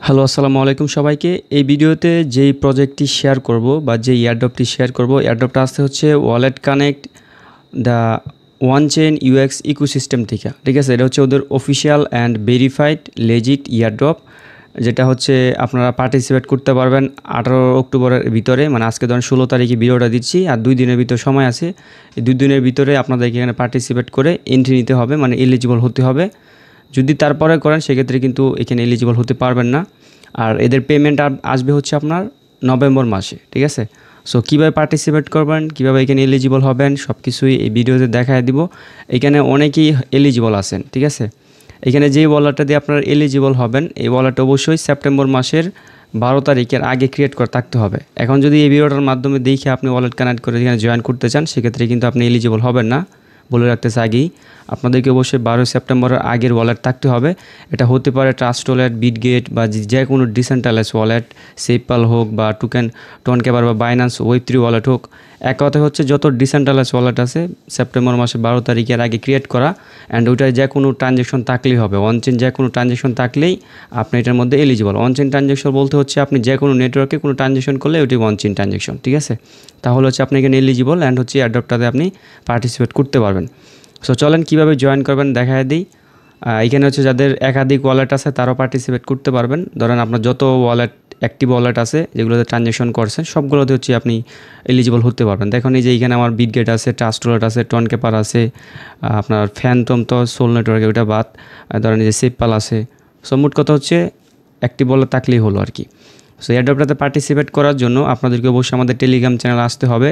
Hello, আসসালামু আলাইকুম সবাইকে। এই ভিডিওতে যেই প্রজেক্টটি শেয়ার করব বা যেই এয়ারড্রপটি শেয়ার করব, এয়ারড্রপটা আসতে হচ্ছে wallet connect the one chain UX ecosystem থেকে। ঠিক আছে, এটা হচ্ছে ওদের official and verified legit airdrop, যেটা হচ্ছে আপনারা পার্টিসিপেট করতে পারবেন 18 অক্টোবরের ভিতরে। মানে আজকে ধরেন 16 তারিখে ভিডিওটা দিচ্ছি, আর 2 দিনের ভিতর সময় আছে। এই 2 দিনের ভিতরে আপনাদেরকে এখানে পার্টিসিপেট করে এন্ট্রি নিতে হবে, মানে এলিজিবল হতে হবে। যদি তারপরে করেন সেক্ষেত্রে কিন্তু এখানে এলিজিবল হতে পারবেন না। আর এদের পেমেন্ট আসবে হচ্ছে আপনার নভেম্বর মাসে। ঠিক আছে, সো কীভাবে পার্টিসিপেট করবেন, কীভাবে এখানে এলিজিবল হবেন, সব কিছুই এই ভিডিওতে দেখায় দিব। এখানে অনেকেই এলিজিবল আছেন। ঠিক আছে, এখানে যেই ওয়ালেটটা দিয়ে আপনারা এলিজিবল হবেন, এই ওয়ালেটটা অবশ্যই সেপ্টেম্বর মাসের 12 তারিখের আগে ক্রিয়েট করে থাকতে হবে। এখন যদি এই ভিডিওটার মাধ্যমে দেখে আপনি ওয়ালেট কানেক্ট করে এখানে জয়েন করতে চান, সেক্ষেত্রে কিন্তু আপনি এলিজিবল হবেন না। বলে রাখতেছে আগেই, আপনাদেরকে অবশ্যই 12 সেপ্টেম্বরের আগের ওয়ালেট থাকতে হবে। এটা হতে পারে ট্রাস্ট ওয়ালেট, বিটগেট বা যে কোনো ডিসেন্ট্রালাইজ ওয়ালেট, সেপল হোক বা টোনকেবার বা বাইন্যান্স ওয়েব3 ওয়ালেট হোক। এক কথা হচ্ছে যত ডিসেন্ট্রালাইজ ওয়ালেট আছে সেপ্টেম্বর মাসে 12 তারিখের আগে ক্রিয়েট করা, অ্যান্ড ওইটায় যে কোনো ট্রানজ্যাকশন থাকলেই হবে। অনচেন যে কোনো ট্রানজ্যাকশন থাকলেই আপনি এটার মধ্যে এলিজিবল। অনচেন ট্রানজ্যাকশন বলতে হচ্ছে আপনি যে কোনো নেটওয়ার্কে কোনো ট্রানজ্যাকশন করলে ওইটি অনচেন ট্রানজ্যাকশন। ঠিক আছে, তাহলে হচ্ছে আপনি এখানে এলিজিবল, অ্যান্ড হচ্ছে এয়ারড্রপটাতে আপনি পার্টিসিপেট করতে পারবেন। সো চলেন কীভাবে জয়েন করবেন দেখায় দিই। এখানে হচ্ছে যাদের একাধিক ওয়ালেট আছে তারাও পার্টিসিপেট করতে পারবেন। ধরেন আপনার যত ওয়ালেট অ্যাক্টিভ ওয়ালেট আছে যেগুলোতে ট্রানজ্যাকশন করছেন সবগুলোতে হচ্ছে আপনি এলিজিবল হতে পারবেন। দেখুন এই যে এখানে আমার বিটগেট আছে, ট্রাস্ট ওয়ালেট আছে, টোনকেপার আছে, আপনার ফ্যানটম তো সোল নেটওয়ার্কে ওইটা বাদ, ধরেন এই যে সেপপাল আছে। সো মোট কথা হচ্ছে অ্যাক্টিভ ওয়ালেট থাকলেই হলো আর কি। সো এয়ারড্রপটাতে পার্টিসিপেট করার জন্য আপনাদেরকে অবশ্যই আমাদের টেলিগ্রাম চ্যানেল আসতে হবে।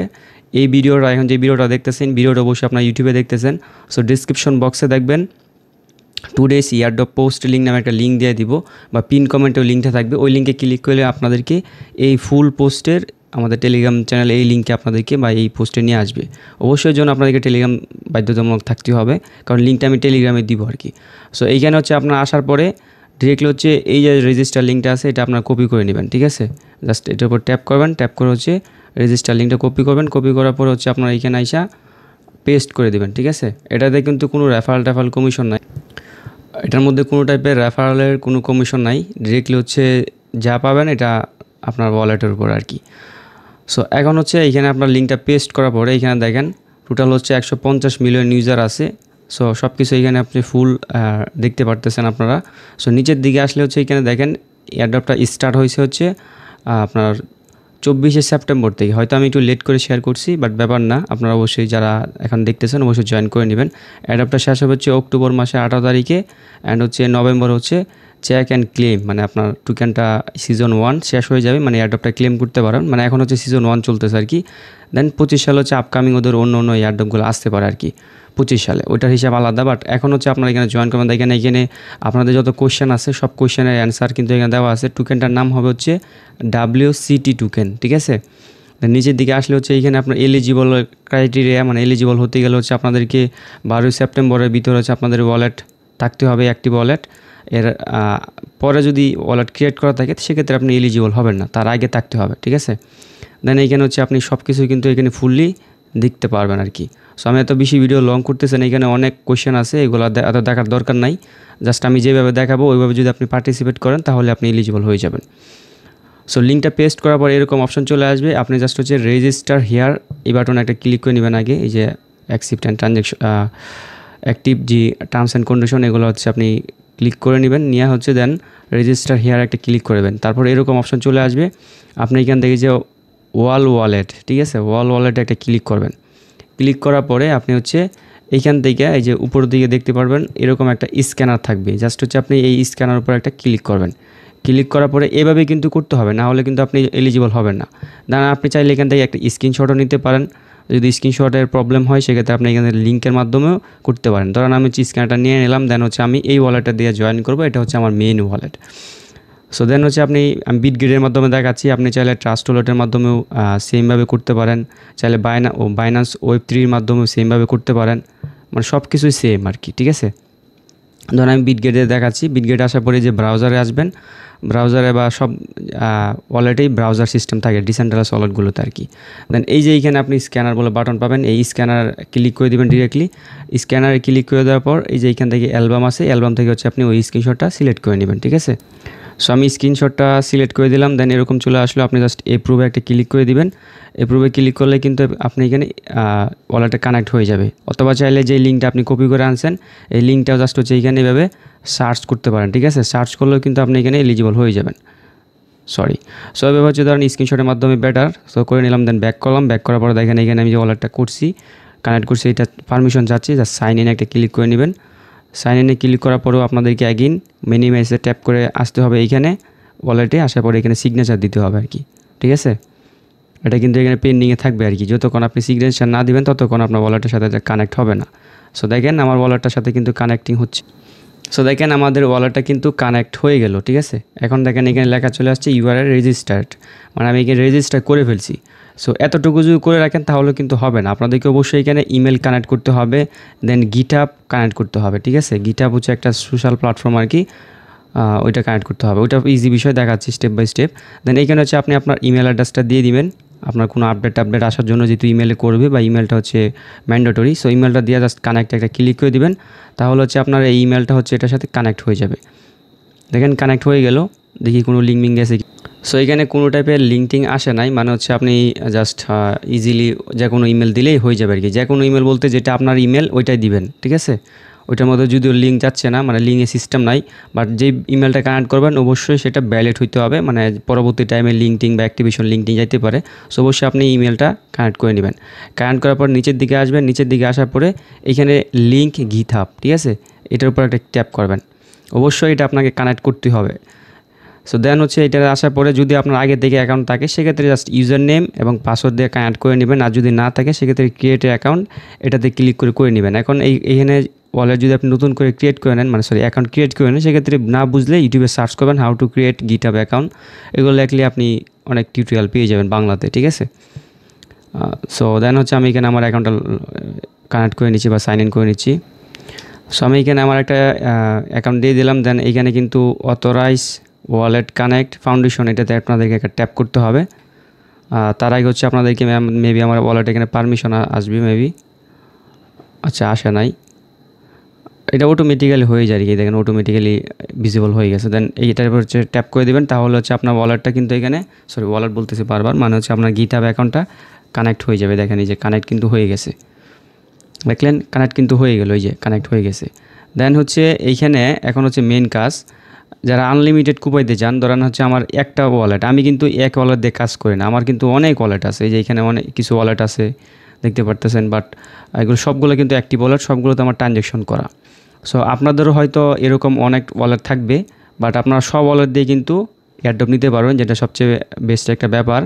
এই ভিডিওটা এখন যে ভিডিওটা দেখতেছেন, ভিডিওটা অবশ্যই আপনার ইউটিউবে দেখতেছেন। সো ডিসক্রিপশন বক্সে দেখবেন টুডেস এয়ারড্রপ পোস্ট লিঙ্ক নামে একটা লিঙ্ক দিয়ে দিব, বা পিন কমেন্টেও লিঙ্কটা থাকবে। ওই লিঙ্কে ক্লিক করলে আপনাদেরকে এই ফুল পোস্টের আমাদের টেলিগ্রাম চ্যানেলে এই লিঙ্কে আপনাদেরকে বা এই পোস্টে নিয়ে আসবে। অবশ্যই জন্য আপনাদেরকে টেলিগ্রাম বাধ্যতামূলক থাকতে হবে, কারণ লিঙ্কটা আমি টেলিগ্রামে দিব আর কি। সো এইখানে হচ্ছে আপনার আসার পরে ডিরেক্টলি হচ্ছে এই যে রেজিস্টার লিঙ্কটা আছে এটা আপনার কপি করে নেবেন। ঠিক আছে, জাস্ট এটার উপর ট্যাপ করবেন, ট্যাপ করে হচ্ছে রেজিস্টার লিঙ্কটা কপি করবেন। কপি করার পরে হচ্ছে আপনার এখানে আইসা পেস্ট করে দেবেন। ঠিক আছে, এটাতে কিন্তু কোনো রেফারেল কমিশন নাই, এটার মধ্যে কোনো টাইপের রেফারেলের কোনো কমিশন নাই। ডিরেক্টলি হচ্ছে যা পাবেন এটা আপনার ওয়ালেটের উপর আর কি। সো এখন হচ্ছে এইখানে আপনার লিঙ্কটা পেস্ট করার পরে এখানে দেখেন টোটাল হচ্ছে 150 মিলিয়ন ইউজার আছে। সো সব কিছু এখানে আপনি ফুল দেখতে পারতেছেন আপনারা। সো নিচের দিকে আসলে হচ্ছে এখানে দেখেন এয়ারড্রপটা স্টার্ট হয়েছে হচ্ছে আপনার 24শে সেপ্টেম্বর থেকে। হয়তো আমি একটু লেট করে শেয়ার করছি, বাট ব্যাপার না, আপনারা অবশ্যই যারা এখন দেখতেছেন অবশ্যই জয়েন করে নেবেন। এয়ারড্রপটা শেষ হবে হচ্ছে অক্টোবর মাসে 18 তারিখে, অ্যান্ড হচ্ছে নভেম্বর হচ্ছে চেক অ্যান্ড ক্লেম, মানে আপনার টোকেনটা সিজন 1 শেষ হয়ে যাবে, মানে এয়ারড্রপটা ক্লেম করতে পারেন। মানে এখন হচ্ছে সিজন 1 চলতেছে আর কি। দেন 25 সালে হচ্ছে আপকামিং ওদের অন্য এয়ারড্রপগুলো আসতে পারে আর কি 25 সালে, ওইটার হিসাব আলাদা। বাট এখন হচ্ছে আপনারা এখানে জয়েন করবেন। এখানে আপনাদের যত কোয়েশ্চেন আছে সব কোয়েশ্চেনের অ্যান্সার কিন্তু এখানে দেওয়া আছে। টোকেনটার নাম হবে হচ্ছে WCT টোকেন। ঠিক আছে, নিচের দিকে আসলে হচ্ছে এইখানে আপনার এলিজিবল ক্রাইটেরিয়া, মানে এলিজিবল হতে গেলে হচ্ছে আপনাদেরকে 12 সেপ্টেম্বরের ভিতরে হচ্ছে আপনাদের ওয়ালেট থাকতে হবে, অ্যাক্টিভ ওয়ালেট। এর পরে যদি ওয়ালেট ক্রিয়েট করা থাকে সেক্ষেত্রে আপনি এলিজিবল হবেন না, তার আগে থাকতে হবে। ঠিক আছে, দেন এইখানে হচ্ছে আপনি সব কিছু কিন্তু এখানে ফুললি দেখতে পারবেন আর কি। সো আমি এত বেশি ভিডিও লং করতেছেন, এখানে অনেক কোয়েশ্চেন আছে, এগুলো এত দেখার দরকার নাই। জাস্ট আমি যেভাবে দেখাবো ওইভাবে যদি আপনি পার্টিসিপেট করেন তাহলে আপনি এলিজিবল হয়ে যাবেন। সো লিঙ্কটা পেস্ট করার পর এরকম অপশন চলে আসবে। আপনি জাস্ট হচ্ছে রেজিস্টার হিয়ার এই বাটনে একটা ক্লিক করে নেবেন আগে। এই যে অ্যাকসেপ্ট অ্যান্ড ট্রানজ্যাকশন অ্যাক্টিভ যে টার্মস অ্যান্ড কন্ডিশন এগুলো হচ্ছে আপনি ক্লিক করে নেবেন, নিয়ে হচ্ছে দেন রেজিস্টার হিয়ার একটা ক্লিক করবেন। তারপর এরকম অপশন চলে আসবে। আপনি এখান থেকে যে ওয়ালেট, ঠিক আছে, ওয়ালেটে একটা ক্লিক করবেন। ক্লিক করার পরে আপনি হচ্ছে এইখান থেকে এই যে উপর দিকে দেখতে পারবেন এরকম একটা স্ক্যানার থাকবে। জাস্ট হচ্ছে আপনি এই স্ক্যানার উপর একটা ক্লিক করবেন। ক্লিক করার পরে এভাবে কিন্তু করতে হবে, না হলে কিন্তু আপনি এলিজিবল হবেন না। দেন আপনি চাইলে এখান থেকে একটা স্ক্রিনশটও নিতে পারেন। যদি স্ক্রিনশটের প্রবলেম হয় সেক্ষেত্রে আপনি এখানে লিঙ্কের মাধ্যমেও করতে পারেন। ধরেন আমি স্ক্যানারটা নিয়ে নিলাম, দেন হচ্ছে আমি এই ওয়ালেটটা দিয়ে জয়েন করবো, এটা হচ্ছে আমার মেইন ওয়ালেট। সো দেন হচ্ছে আমি বিটগেটের মাধ্যমে দেখাচ্ছি, আপনি চাইলে ট্রাস্ট ওয়ালেটের মাধ্যমেও সেমভাবে করতে পারেন, চাইলে বাইন্যান্স ওয়েব3-র মাধ্যমেও সেমভাবে করতে পারেন, মানে সব কিছুই সেম আর কি। ঠিক আছে, ধরুন আমি বিটগেটে দেখাচ্ছি। বিটগেটে আসার পরে যে ব্রাউজারে আসবেন, ব্রাউজারে বা সব ওয়ালেটেই ব্রাউজার সিস্টেম থাকে ডিসেন্ট্রালাইজ ওয়ালেটগুলোতে আর কি। দেন এই যে এইখানে আপনি স্ক্যানার বলে বাটন পাবেন, এই স্ক্যানার ক্লিক করে দেবেন ডিরেক্টলি। স্ক্যানারে ক্লিক করে দেওয়ার পর এই যে এইখান থেকে অ্যালবাম আছে, অ্যালবাম থেকে হচ্ছে আপনি ওই স্ক্রিনশটটা সিলেক্ট করে নেবেন। ঠিক আছে, সো আমি স্ক্রিনশটটা সিলেক্ট করে দিলাম, দেন এরকম চলে আসলো। আপনি জাস্ট এপ্রুভে একটা ক্লিক করে দিবেন। এপ্রুভে ক্লিক করলে কিন্তু আপনি এখানে ওয়ালেটে কানেক্ট হয়ে যাবে। অথবা চাইলে যে লিঙ্কটা আপনি কপি করে আনছেন এই লিঙ্কটাও জাস্ট হচ্ছে এইখানে এভাবে সার্চ করতে পারেন, ঠিক আছে? সার্চ করলেও কিন্তু আপনি এখানে এলিজিবল হয়ে যাবেন। সো এভাবে হচ্ছে ধরেন স্ক্রিনশটের মাধ্যমে বেটার। সো করে নিলাম, দেন ব্যাক করলাম। ব্যাক করার পরে দেখেন এখানে আমি যে ওয়ালেটটা করছি, কানেক্ট করছি, এটা পারমিশন চাচ্ছি, জাস্ট সাইন ইন একটা ক্লিক করে নেবেন। সাইন ইনে ক্লিক করার পরেও আপনাদেরকে অ্যাগেইন মিনিমাইজে ট্যাপ করে আসতে হবে এইখানে ওয়ালেটে। আসার পরে এখানে সিগনেচার দিতে হবে আর কি, ঠিক আছে? এটা কিন্তু এখানে পেন্ডিংয়ে থাকবে আর কি। যতক্ষণ আপনি সিগনেচার না দিবেন ততক্ষণ আপনার ওয়ালেটের সাথে কানেক্ট হবে না। সো দেখেন আমার ওয়ালেটটার সাথে কিন্তু কানেক্টিং হচ্ছে। সো দেখেন আমাদের ওয়ালেটটা কিন্তু কানেক্ট হয়ে গেল, ঠিক আছে? এখন দেখেন এখানে লেখা চলে আসছে ইউআরএল রেজিস্টার্ড, মানে আমি এখানে রেজিস্টার করে ফেলছি। সো এতটুকু যদি করে রাখেন তাহলে কিন্তু হবে না, আপনাদেরকে অবশ্যই এখানে ইমেল কানেক্ট করতে হবে, দেন গিটহাব কানেক্ট করতে হবে, ঠিক আছে? গিটহাব হচ্ছে একটা সোশ্যাল প্ল্যাটফর্ম আর কি, ওইটা কানেক্ট করতে হবে। ওইটা ইজি বিষয়, দেখাচ্ছি স্টেপ বাই স্টেপ। দেন এইখানে হচ্ছে আপনি আপনার ইমেল অ্যাড্রেসটা দিয়ে দিবেন, আপনার কোনো আপডেট আসার জন্য যেহেতু ইমেলে করবে বা ইমেলটা হচ্ছে ম্যান্ডেটরি। সো ইমেলটা দিয়ে জাস্ট কানেক্ট একটা ক্লিক করে দিবেন, তাহলে হচ্ছে আপনার এই ইমেলটা হচ্ছে এটার সাথে কানেক্ট হয়ে যাবে। দেখেন কানেক্ট হয়ে গেল, দেখি কোনো লিঙ্ক মিঙ্ক গেছে কি। সো এখানে কোনো টাইপের লিঙ্কিং আসে নাই, মানে হচ্ছে আপনি জাস্ট ইজিলি যে কোনো ইমেল দিলেই হয়ে যাবে আর কি। যে কোনো ইমেল বলতে যেটা আপনার ইমেল ওইটাই দিবেন, ঠিক আছে? ওইটার মধ্যে যদিও লিঙ্ক যাচ্ছে না, মানে লিঙ্কের সিস্টেম নাই, বাট যে ইমেলটা কানেক্ট করবেন অবশ্যই সেটা ভ্যালিড হইতে হবে, মানে পরবর্তী টাইমে লিঙ্কটিং বা অ্যাক্টিভেশন লিঙ্কটিং যাইতে পারে। সো অবশ্যই আপনি ইমেলটা কানেক্ট করে নেবেন। কানেক্ট করার পর নিচের দিকে আসবেন, নিচের দিকে আসার পরে এখানে লিঙ্ক গিটহাব, ঠিক আছে? এটার উপর একটা ট্যাপ করবেন, অবশ্যই এটা আপনাকে কানেক্ট করতে হবে। সো দেন হচ্ছে এটা আসার পরে যদি আপনার আগে থেকে অ্যাকাউন্ট থাকে সেক্ষেত্রে জাস্ট ইউজার নেম এবং পাসওয়ার্ড দিয়ে কানেক্ট করে নেবেন, আর যদি না থাকে সেক্ষেত্রে ক্রিয়েট অ্যাকাউন্ট এটাতে ক্লিক করে নেবেন। এখন এইখানে ওয়ালেট যদি আপনি নতুন করে ক্রিয়েট করে নেন, মানে অ্যাকাউন্ট ক্রিয়েট করে নেন, সেক্ষেত্রে না বুঝলে ইউটিউবে সার্চ করবেন how to create GitHub account, এগুলো লিখলে আপনি অনেক টিউটোরিয়াল পেয়ে যাবেন বাংলাতে, ঠিক আছে? সো দেন হচ্ছে আমি এখানে আমার অ্যাকাউন্টটা কানেক্ট করে নিচ্ছি বা সাইন ইন করে নিচ্ছি। সো আমি এখানে আমার একটা অ্যাকাউন্ট দিয়ে দিলাম। দেন এইখানে কিন্তু অথরাইজ ওয়ালেট কানেক্ট ফাউন্ডেশন, এটাতে আপনাদেরকে একটা ট্যাপ করতে হবে। তার আগে হচ্ছে আপনাদেরকে মেবি আমার ওয়ালেট এখানে পারমিশন আসবে মেবি, আচ্ছা আসে নাই, এটা অটোমেটিক্যালি হয়ে যায় আর কি। দেখেন অটোমেটিক্যালি ভিজিবল হয়ে গেছে। দেন এইটার উপর হচ্ছে ট্যাপ করে দেবেন, তাহলে হচ্ছে আপনার ওয়ালেটটা কিন্তু এখানে ওয়ালেট বলতেছি বারবার, মানে হচ্ছে আপনার গিটহাব অ্যাকাউন্টটা কানেক্ট হয়ে যাবে। দেখেন এই যে কানেক্ট কিন্তু হয়ে গেছে, দেখলেন কানেক্ট কিন্তু হয়ে গেল, এই যে কানেক্ট হয়ে গেছে। দেন হচ্ছে এইখানে এখন হচ্ছে মেন কাজ, যারা আনলিমিটেড কুপাইতে চান, ধরেন হচ্ছে আমার একটা ওয়ালেট, আমি কিন্তু এক ওয়ালেট দিয়ে কাজ করি না, আমার কিন্তু অনেক ওয়ালেট আছে, এই যে এখানে অনেক কিছু ওয়ালেট আছে দেখতে পারতেছেন, বাট এগুলো সবগুলো কিন্তু অ্যাক্টিভ ওয়ালেট, সবগুলোতে আমার ট্রানজ্যাকশন করা। সো আপনাদেরও হয়তো এরকম অনেক ওয়ালেট থাকবে, বাট আপনারা সব ওয়ালেট দিয়ে কিন্তু এয়ারড্রপ নিতে পারবেন, যেটা সবচেয়ে বেস্ট একটা ব্যাপার।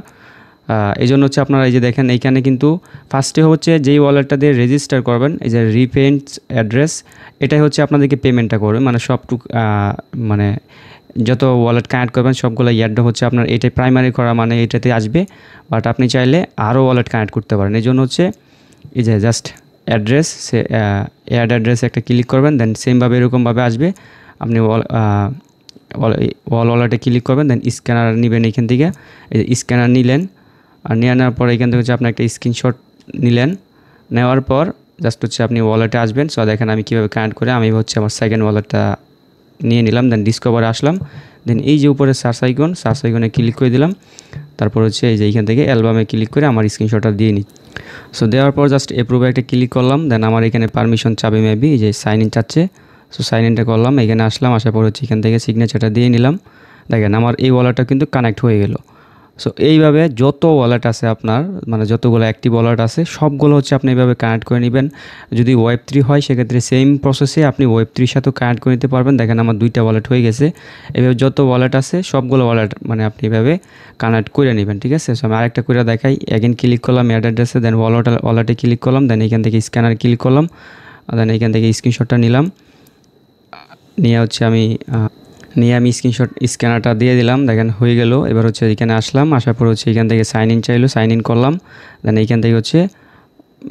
এই জন্য হচ্ছে আপনারা এই যে দেখেন এইখানে কিন্তু ফার্স্টে হচ্ছে যেই ওয়ালেটটা দিয়ে রেজিস্টার করবেন, এই যে রিপেন্ট অ্যাড্রেস, এটাই হচ্ছে আপনাদেরকে পেমেন্টটা করবে, মানে সবটুকু মানে যত ওয়ালেট কানেক্ট করবেন সবগুলো এয়ারড্রপ হচ্ছে আপনার এটাই প্রাইমারি করা, মানে এটাতে আসবে। বাট আপনি চাইলে আরও ওয়ালেট কানেক্ট করতে পারেন। এই জন্য হচ্ছে এই যে জাস্ট অ্যাড্রেস, সে অ্যাড অ্যাড্রেসে একটা ক্লিক করবেন, দেন সেমভাবে এরকমভাবে আসবে। আপনি ওয়ালেটে ক্লিক করবেন, দেন স্ক্যানার নেবেন এখান থেকে, স্ক্যানার নিলেন, আর নিয়ে নেওয়ার পর এখান থেকে হচ্ছে আপনি একটা স্ক্রিনশট নিলেন, নেওয়ার পর জাস্ট হচ্ছে আপনি ওয়ালেটে আসবেন। সো দেখেন আমি কীভাবে কানেক্ট করে আমি হচ্ছে আমার সেকেন্ড ওয়ালেটটা নিয়ে নিলাম, দেন ডিসকভারে আসলাম, দেন এই যে উপরে সার্চ আইকনে ক্লিক করে দিলাম, তারপর হচ্ছে এই যে এইখান থেকে অ্যালবামে ক্লিক করে আমার স্ক্রিনশটটা দিয়ে নিই। সো দেওয়ার পর জাস্ট অ্যাপ্রুভে একটা ক্লিক করলাম, দেন আমার এখানে পারমিশন চাবে মেবি, যে সাইন ইন চাচ্ছে। সো সাইন ইনটা করলাম, এখানে আসলাম, আসার পর হচ্ছে এখান থেকে সিগনেচারটা দিয়ে নিলাম। দেখেন আমার এই ওয়ালেটটা কিন্তু কানেক্ট হয়ে গেল। সো এইভাবে যত ওয়ালেট আছে আপনার, মানে যতগুলো অ্যাক্টিভ ওয়ালেট আছে সবগুলো হচ্ছে আপনি এইভাবে কানেক্ট করে নেবেন। যদি ওয়েব3 হয় সেক্ষেত্রে সেম প্রসেসে আপনি ওয়েব3 সাথেও কানেক্ট করে নিতে পারবেন। দেখেন আমার 2টা ওয়ালেট হয়ে গেছে। এভাবে যত ওয়ালেট আছে সবগুলো ওয়ালেট মানে আপনি এভাবে কানেক্ট করে নেবেন, ঠিক আছে? সো আমি আরেকটা করে দেখাই, অ্যাগেন ক্লিক করলাম অ্যাড অ্যাড্রেসে, দেন ওয়ালেটে ক্লিক করলাম, দেন এখান থেকে স্ক্যানার ক্লিক করলাম, দেন এখান থেকে স্ক্রিনশটটা নিলাম, নিয়ে হচ্ছে আমি স্ক্যানারটা দিয়ে দিলাম। দেখেন হয়ে গেল। এবার হচ্ছে এখানে আসলাম, আসার পর হচ্ছে এখান থেকে সাইন ইন চাইলো, সাইন ইন করলাম, দেন এইখান থেকে হচ্ছে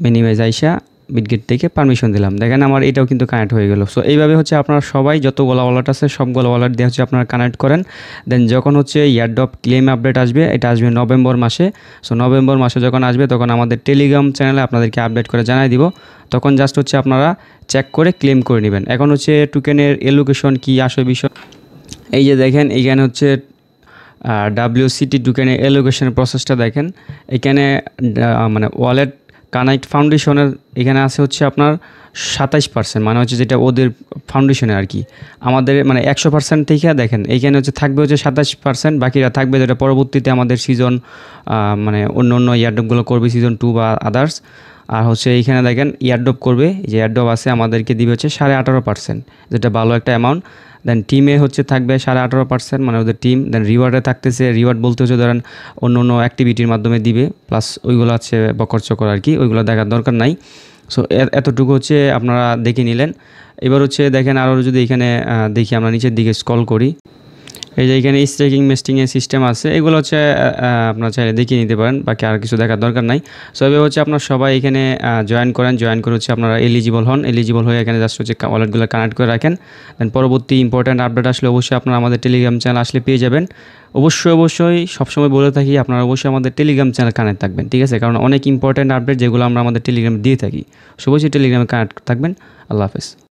মিনিমাইজ আইসা বিটগেট থেকে পারমিশন দিলাম। দেখেন আমার এটাও কিন্তু কানেক্ট হয়ে গেল। সো এইভাবে হচ্ছে আপনারা সবাই যতগুলো ওয়ালেট আছে সবগুলো ওয়ালেট দিয়ে হচ্ছে আপনারা কানেক্ট করেন। দেন যখন হচ্ছে এয়ারড্রপ ক্লেম আপডেট আসবে, এটা আসবে নভেম্বর মাসে। সো নভেম্বর মাসে যখন আসবে তখন আমাদের টেলিগ্রাম চ্যানেলে আপনাদেরকে আপডেট করে জানাই দিব। তখন জাস্ট হচ্ছে আপনারা চেক করে ক্লেম করে নেবেন। এখন হচ্ছে টোকেনের এলোকেশন কী আসে বিষয়, এই যে দেখেন এইখানে হচ্ছে WCT টোকেনের এলোকেশনের প্রসেসটা দেখেন। এখানে মানে ওয়ালেট কানেক্ট ফাউন্ডেশনের এখানে আছে হচ্ছে আপনার 27%, মানে হচ্ছে যেটা ওদের ফাউন্ডেশনে আর কি। আমাদের মানে 100% থেকে দেখেন এইখানে হচ্ছে থাকবে হচ্ছে 27%, বাকিরা থাকবে যেটা পরবর্তীতে আমাদের সিজন মানে অন্য অন্য ইয়ারড্রপগুলো করবে, সিজন 2 বা আদার্স। আর হচ্ছে এইখানে দেখেন ইয়ারড্রপ করবে, যে ইয়ারড্রপ আছে আমাদেরকে দিবে হচ্ছে 18.5%, যেটা ভালো একটা অ্যামাউন্ট। দেন টিমে হচ্ছে থাকবে 18.5%, মানে ওদের টিম। দেন রিওয়ার্ডে থাকতেছে, রিওয়ার্ড বলতে হচ্ছে ধরেন অন্য অন্য অ্যাক্টিভিটির মাধ্যমে দিবে, প্লাস ওইগুলো আছে বকর চকর আর কি, ওইগুলো দেখার দরকার নাই। সো এতটুকু হচ্ছে আপনারা দেখে নিলেন। এবার হচ্ছে দেখেন আরও যদি এখানে দেখি, আমরা নিচের দিকে স্ক্রল করি, এই যে এখানে স্টেকিং মেস্টিংয়ের সিস্টেম আছে, এগুলো হচ্ছে আপনার চাইলে দেখিয়ে নিতে পারেন, বাকি আর কিছু দেখার দরকার নাই। সো এবার হচ্ছে আপনার সবাই এখানে জয়েন করেন, জয়েন করে হচ্ছে আপনারা এলিজিবল হন, এলিজিবল হয়ে এখানে জাস্ট হচ্ছে ওয়ালেটগুলো কানেক্ট করে রাখেন। দেন পরবর্তী ইম্পর্ট্যান্ট আপডেট আসলে অবশ্যই আপনারা আমাদের টেলিগ্রাম চ্যানেল আসলে পেয়ে যাবেন। অবশ্যই সবসময় বলে থাকি আপনারা অবশ্যই আমাদের টেলিগ্রাম চ্যানেল কানেক্ট থাকবেন, ঠিক আছে? কারণ অনেক ইম্পর্ট্যান্ট আপডেট যেগুলো আমরা আমাদের টেলিগ্রামে দিয়ে থাকি, অবশ্যই টেলিগ্রামে কানেক্ট থাকবেন। আল্লাহ হাফেজ।